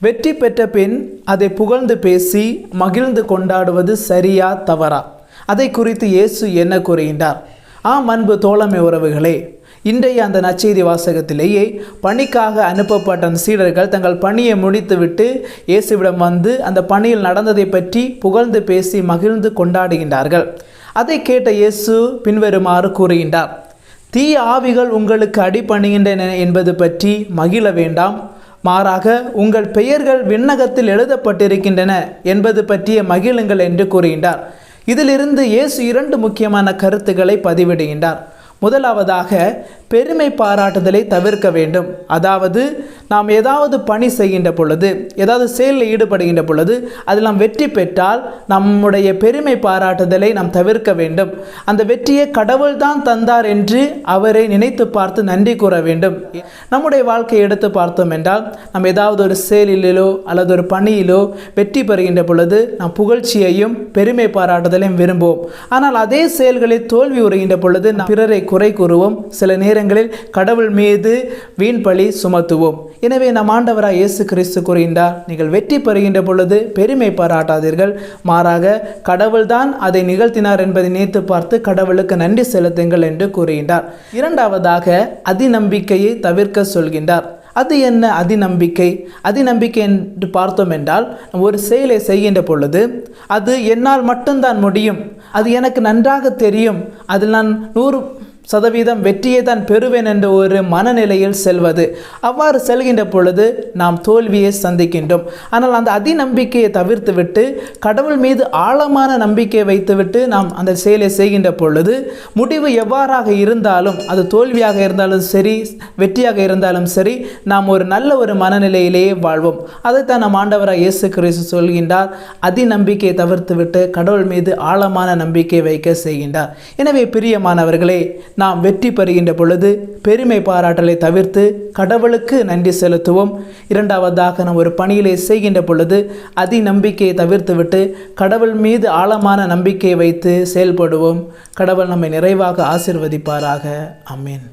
வெற்றி பெற்ற பின் அதை புகழ்ந்து பேசி மகிழ்ந்து கொண்டாடுவது சரியா தவறா? அதை குறித்து இயேசு என்ன கூறுகின்றார்? அன்பு தோழமை உறவுகளே, இன்றைய அந்த நற்செய்தி வாசகத்திலேயே பணிக்காக அனுப்பப்பட்ட அந்த சீடர்கள் தங்கள் பணியை முடித்துவிட்டு இயேசுவிடம் வந்து அந்த பணியில் நடந்ததை பற்றி புகழ்ந்து பேசி மகிழ்ந்து கொண்டாடுகின்றார்கள். அதை கேட்ட இயேசு பின்வருமாறு கூறுகின்றார்: தீய ஆவிகள் உங்களுக்கு அடிபணிகின்றன என்பது பற்றி மகிழ வேண்டாம், மாறாக உங்கள் பெயர்கள் விண்ணகத்தில் எழுதப்பட்டிருக்கின்றன என்பது பற்றிய மகிழுங்கள் என்று கூறுகின்றார். இதிலிருந்து இயேசு 2 முக்கியமான கருத்துக்களை பதிவிடுகின்றார். முதலாவதாக, பெருமை பாராட்டுதலை தவிர்க்க வேண்டும். அதாவது நாம் ஏதாவது பணி செய்கின்ற பொழுது, ஏதாவது செயலில் ஈடுபடுகின்ற பொழுது அதில் நாம் வெற்றி பெற்றால் நம்முடைய பெருமை பாராட்டுதலை நாம் தவிர்க்க வேண்டும். அந்த வெற்றியை கடவுள் தான் தந்தார் என்று அவரை நினைத்து பார்த்து நன்றி கூற வேண்டும். நம்முடைய வாழ்க்கையை எடுத்து பார்த்தோம் என்றால், நாம் ஏதாவது ஒரு செயலிலோ அல்லது ஒரு பணியிலோ வெற்றி பெறுகின்ற பொழுது நாம் புகழ்ச்சியையும் பெருமை பாராட்டுதலையும் விரும்புவோம். ஆனால் அதே செயல்களில் தோல்வி உறுகின்ற பொழுது நாம் பிறரை குறை கூறுவோம். சில நேரங்களில் கடவுள் மீது வீண் பழி சுமத்துவோம். எனவே நம் ஆண்டவராய் இயேசு கிறிஸ்து கூறுகின்றார், நீங்கள் வெற்றி பெறுகின்ற பொழுது பெருமை பாராட்டாதீர்கள், மாறாக கடவுள்தான் அதை நிகழ்த்தினார் என்பதை நினைத்து பார்த்து கடவுளுக்கு நன்றி செலுத்துங்கள் என்று கூறுகின்றார். இரண்டாவதாக, அதிநம்பிக்கையை தவிர்க்க சொல்கின்றார். அது என்ன அதிநம்பிக்கை? அதிநம்பிக்கை என்று பார்த்தோம் என்றால், ஒரு செயலை செய்கின்ற பொழுது அது என்னால் மட்டும்தான் முடியும், அது எனக்கு நன்றாக தெரியும், அதில் நான் 100% வெற்றியை தான் பெறுவேன் என்ற ஒரு மனநிலையில் செல்வது. அவ்வாறு செல்கின்ற பொழுது நாம் தோல்வியை சந்திக்கின்றோம். ஆனால் அந்த அதிநம்பிக்கையை தவிர்த்துவிட்டு கடவுள் மீது ஆழமான நம்பிக்கையை வைத்துவிட்டு நாம் அந்த செயலை செய்கின்ற பொழுது முடிவு எவ்வாறாக இருந்தாலும், அது தோல்வியாக இருந்தாலும் சரி, வெற்றியாக இருந்தாலும் சரி, நாம் ஒரு நல்ல ஒரு மனநிலையிலேயே வாழ்வோம். அதைத்தான் நம் ஆண்டவராய் இயேசு கிறிஸ்து சொல்கின்றார், அதிநம்பிக்கையை தவிர்த்துவிட்டு கடவுள் மீது ஆழமான நம்பிக்கை வைக்க செய்கின்றார். எனவே பிரியமானவர்களே, நாம் வெற்றி பெறுகின்ற பொழுது பெருமை பாராட்டலை தவிர்த்து கடவுளுக்கு நன்றி செலுத்துவோம். இரண்டாவதாக, நாம் ஒரு பணியிலே செய்கின்ற பொழுது அதிநம்பிக்கையை தவிர்த்துவிட்டு கடவுள் மீது ஆழமான நம்பிக்கையை வைத்து செயல்படுவோம். கடவுள் நம்மை நிறைவாக ஆசீர்வதிப்பாராக. ஆமென்.